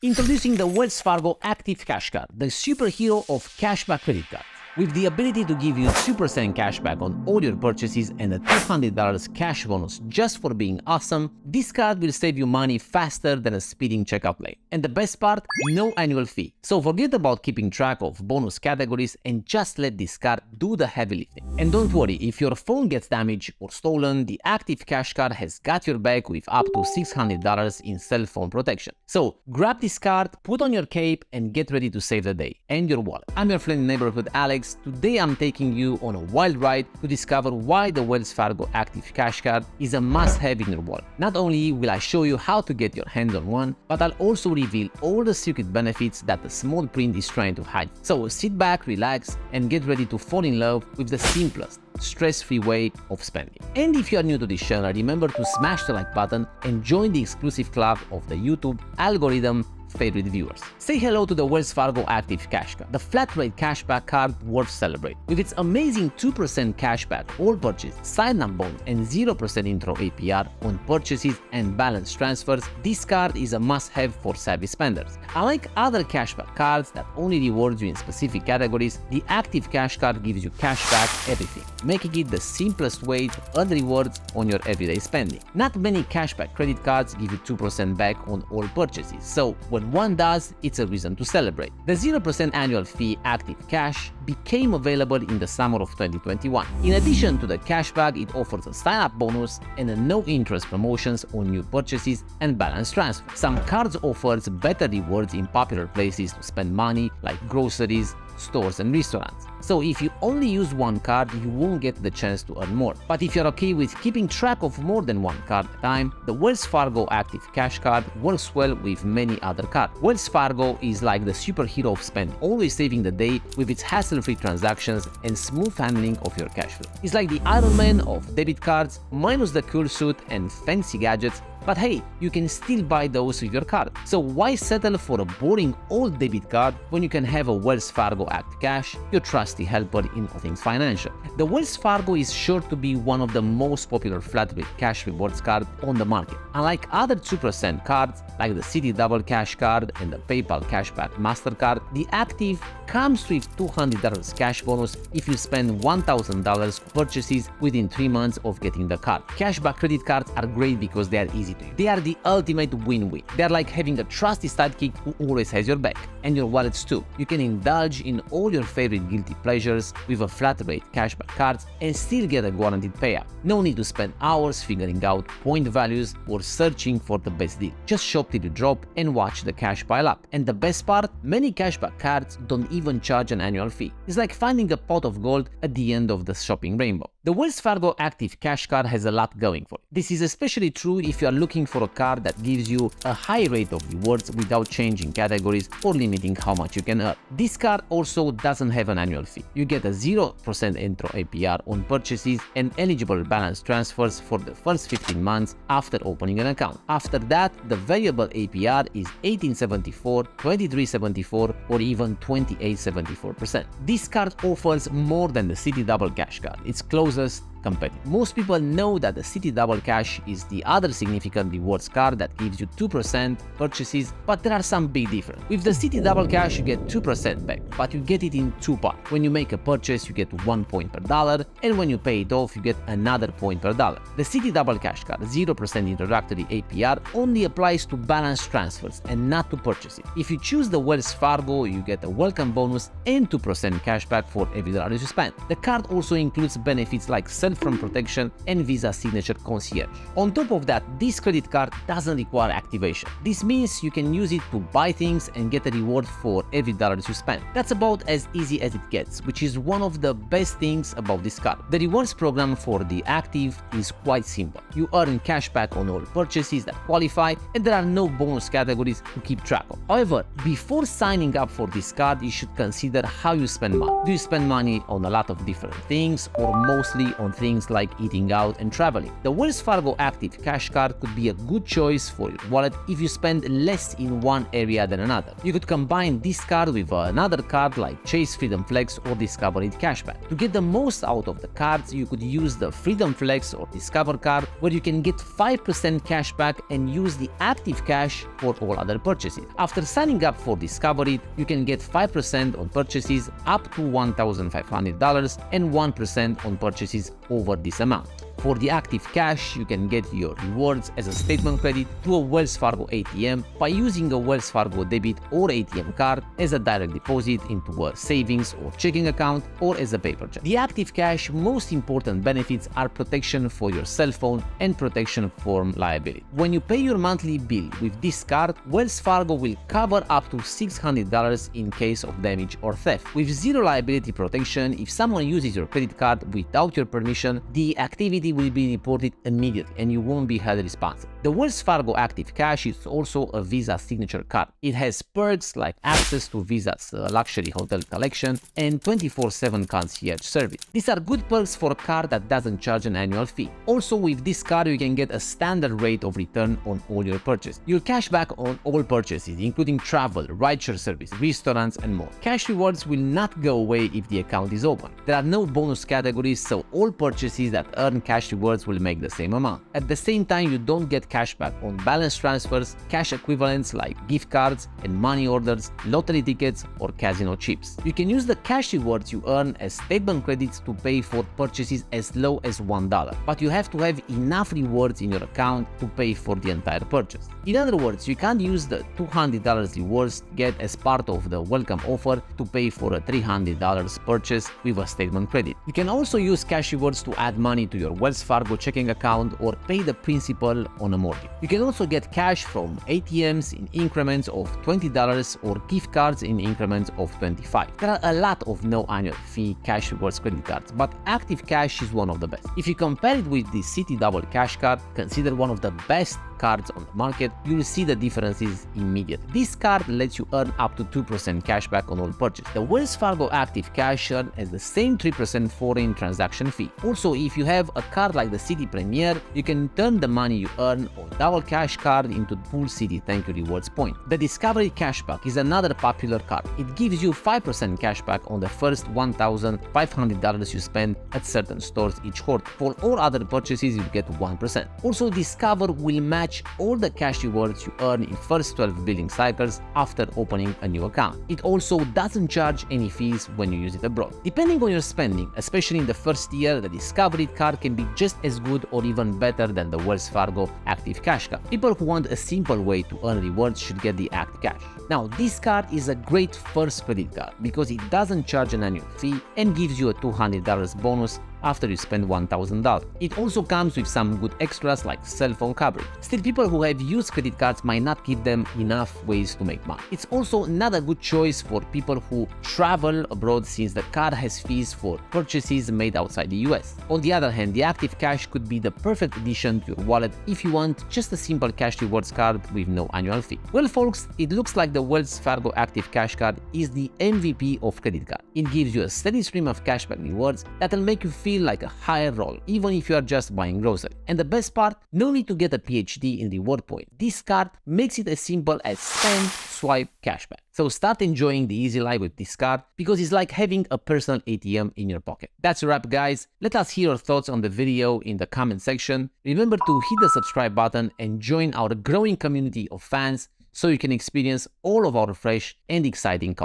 Introducing the Wells Fargo Active Cash Card, the superhero of cashback credit cards. With the ability to give you 2% cashback on all your purchases and a $200 cash bonus just for being awesome, this card will save you money faster than a speeding checkout lane. And the best part, no annual fee. So forget about keeping track of bonus categories and just let this card do the heavy lifting. And don't worry, if your phone gets damaged or stolen, the Active Cash Card has got your back with up to $600 in cell phone protection. So grab this card, put on your cape, and get ready to save the day and your wallet. I'm your friendly neighborhood Alex. Today I'm taking you on a wild ride to discover why the Wells Fargo Active Cash Card is a must-have in your wallet. Not only will I show you how to get your hands on one, but I'll also reveal all the secret benefits that the small print is trying to hide. So sit back, relax, and get ready to fall in love with the simplest, stress-free way of spending. And if you are new to this channel, remember to smash the like button and join the exclusive club of the YouTube algorithm favorite viewers. Say hello to the Wells Fargo Active Cash Card, the flat rate cashback card worth celebrating. With its amazing 2% cashback all purchase, sign-up bonus, and 0% intro APR on purchases and balance transfers, this card is a must-have for savvy spenders. Unlike other cashback cards that only reward you in specific categories, the Active Cash Card gives you cashback everything, making it the simplest way to earn rewards on your everyday spending. Not many cashback credit cards give you 2% back on all purchases, so when one does, it's a reason to celebrate. The 0% annual fee Active Cash became available in the summer of 2021. In addition to the cashback, it offers a sign-up bonus and a no-interest promotions on new purchases and balance transfer. Some cards offers better rewards in popular places to spend money like groceries, stores and restaurants. So if you only use one card, you won't get the chance to earn more. But if you're okay with keeping track of more than one card at a time, the Wells Fargo Active Cash Card works well with many other cards. Wells Fargo is like the superhero of spend, always saving the day with its hassle-free transactions and smooth handling of your cash flow. It's like the Iron Man of debit cards, minus the cool suit and fancy gadgets. But hey, you can still buy those with your card. So why settle for a boring old debit card when you can have a Wells Fargo Active Cash, your trusty helper in all things financial? The Wells Fargo is sure to be one of the most popular flat rate cash rewards cards on the market. Unlike other 2% cards like the Citi Double Cash Card and the PayPal Cashback MasterCard, the Active comes with $200 cash bonus if you spend $1,000 purchases within 3 months of getting the card. Cashback credit cards are great because they are easy to use. They are the ultimate win-win. They are like having a trusty sidekick who always has your back. And your wallets too. You can indulge in all your favorite guilty pleasures with a flat rate cashback cards and still get a guaranteed payout. No need to spend hours figuring out point values or searching for the best deal. Just shop till you drop and watch the cash pile up. And the best part, many cashback cards don't even charge an annual fee. It's like finding a pot of gold at the end of the shopping rainbow. The Wells Fargo Active Cash Card has a lot going for it. This is especially true if you are looking for a card that gives you a high rate of rewards without changing categories or limiting how much you can earn. This card also doesn't have an annual fee. You get a 0% intro APR on purchases and eligible balance transfers for the first 15 months after opening an account. After that, the variable APR is 18.74, 23.74, or even 28.74%. This card offers more than the Citi Double Cash Card. It's closest competitive. Most people know that the Citi Double Cash is the other significant rewards card that gives you 2% purchases, but there are some big differences. With the Citi Double Cash, you get 2% back, but you get it in 2 parts. When you make a purchase, you get 1 point per dollar, and when you pay it off, you get another point per dollar. The Citi Double Cash Card 0% introductory APR only applies to balance transfers and not to purchases. If you choose the Wells Fargo, you get a welcome bonus and 2% cashback for every dollar you spend. The card also includes benefits like cell-phone protection and Visa Signature Concierge. On top of that, this credit card doesn't require activation. This means you can use it to buy things and get a reward for every dollar you spend. That's about as easy as it gets, which is one of the best things about this card. The rewards program for the Active is quite simple. You earn cashback on all purchases that qualify, and there are no bonus categories to keep track of. However, before signing up for this card, you should consider how you spend money. Do you spend money on a lot of different things or mostly on things things like eating out and traveling. The Wells Fargo Active Cash Card could be a good choice for your wallet if you spend less in one area than another. You could combine this card with another card like Chase Freedom Flex or Discover It Cashback. To get the most out of the cards, you could use the Freedom Flex or Discover card, where you can get 5% cashback and use the active cash for all other purchases. After signing up for Discover It, you can get 5% on purchases up to $1,500 and 1% on purchases over this amount. For the active cash, you can get your rewards as a statement credit to a Wells Fargo ATM by using a Wells Fargo debit or ATM card as a direct deposit into a savings or checking account or as a paper check. The active cash most important benefits are protection for your cell phone and protection from liability. When you pay your monthly bill with this card, Wells Fargo will cover up to $600 in case of damage or theft. With zero liability protection, if someone uses your credit card without your permission, the activity will be reported immediately and you won't be held responsible. The Wells Fargo Active Cash is also a Visa signature card. It has perks like access to Visa's luxury hotel collection and 24/7 concierge service. These are good perks for a card that doesn't charge an annual fee. Also, with this card, you can get a standard rate of return on all your purchases. You'll cash back on all purchases, including travel, rideshare service, restaurants, and more. Cash rewards will not go away if the account is open. There are no bonus categories, so all purchases that earn cash rewards will make the same amount. At the same time, you don't get cashback on balance transfers, cash equivalents like gift cards and money orders, lottery tickets, or casino chips. You can use the cash rewards you earn as statement credits to pay for purchases as low as $1, but you have to have enough rewards in your account to pay for the entire purchase. In other words, you can't use the $200 rewards get as part of the welcome offer to pay for a $300 purchase with a statement credit. You can also use cash rewards to add money to your Wells Fargo checking account or pay the principal on a mortgage. You can also get cash from ATMs in increments of $20 or gift cards in increments of $25. There are a lot of no annual fee cash rewards credit cards, but Active Cash is one of the best. If you compare it with the Citi Double Cash Card, considered one of the best cards on the market, you will see the differences immediately. This card lets you earn up to 2% cashback on all purchases. The Wells Fargo Active Cash earn has the same 3% foreign transaction fee. Also, if you have a card like the Citi Premier, you can turn the money you earn on Double Cash Card into full Citi Thank You Rewards point. The Discovery Cashback is another popular card. It gives you 5% cashback on the first $1,500 you spend at certain stores each quarter. For all other purchases, you get 1%. Also, Discover will match all the cash rewards you earn in first 12 billing cycles after opening a new account. It also doesn't charge any fees when you use it abroad. Depending on your spending, especially in the first year, the Discovery card can be just as good or even better than the Wells Fargo Active Cash Card. People who want a simple way to earn rewards should get the Active Cash. Now, this card is a great first credit card because it doesn't charge an annual fee and gives you a $200 bonus after you spend $1,000. It also comes with some good extras like cell phone coverage. Still, people who have used credit cards might not give them enough ways to make money. It's also not a good choice for people who travel abroad since the card has fees for purchases made outside the US. On the other hand, the Active Cash could be the perfect addition to your wallet if you want just a simple cash rewards card with no annual fee. Well folks, it looks like the Wells Fargo Active Cash Card is the MVP of credit card. It gives you a steady stream of cashback rewards that'll make you feel like a higher roll, even if you are just buying groceries. And the best part, no need to get a PhD in reward point. This card makes it as simple as spend, swipe, cashback. So start enjoying the easy life with this card because it's like having a personal ATM in your pocket. That's a wrap, guys. Let us hear your thoughts on the video in the comment section. Remember to hit the subscribe button and join our growing community of fans so you can experience all of our fresh and exciting content.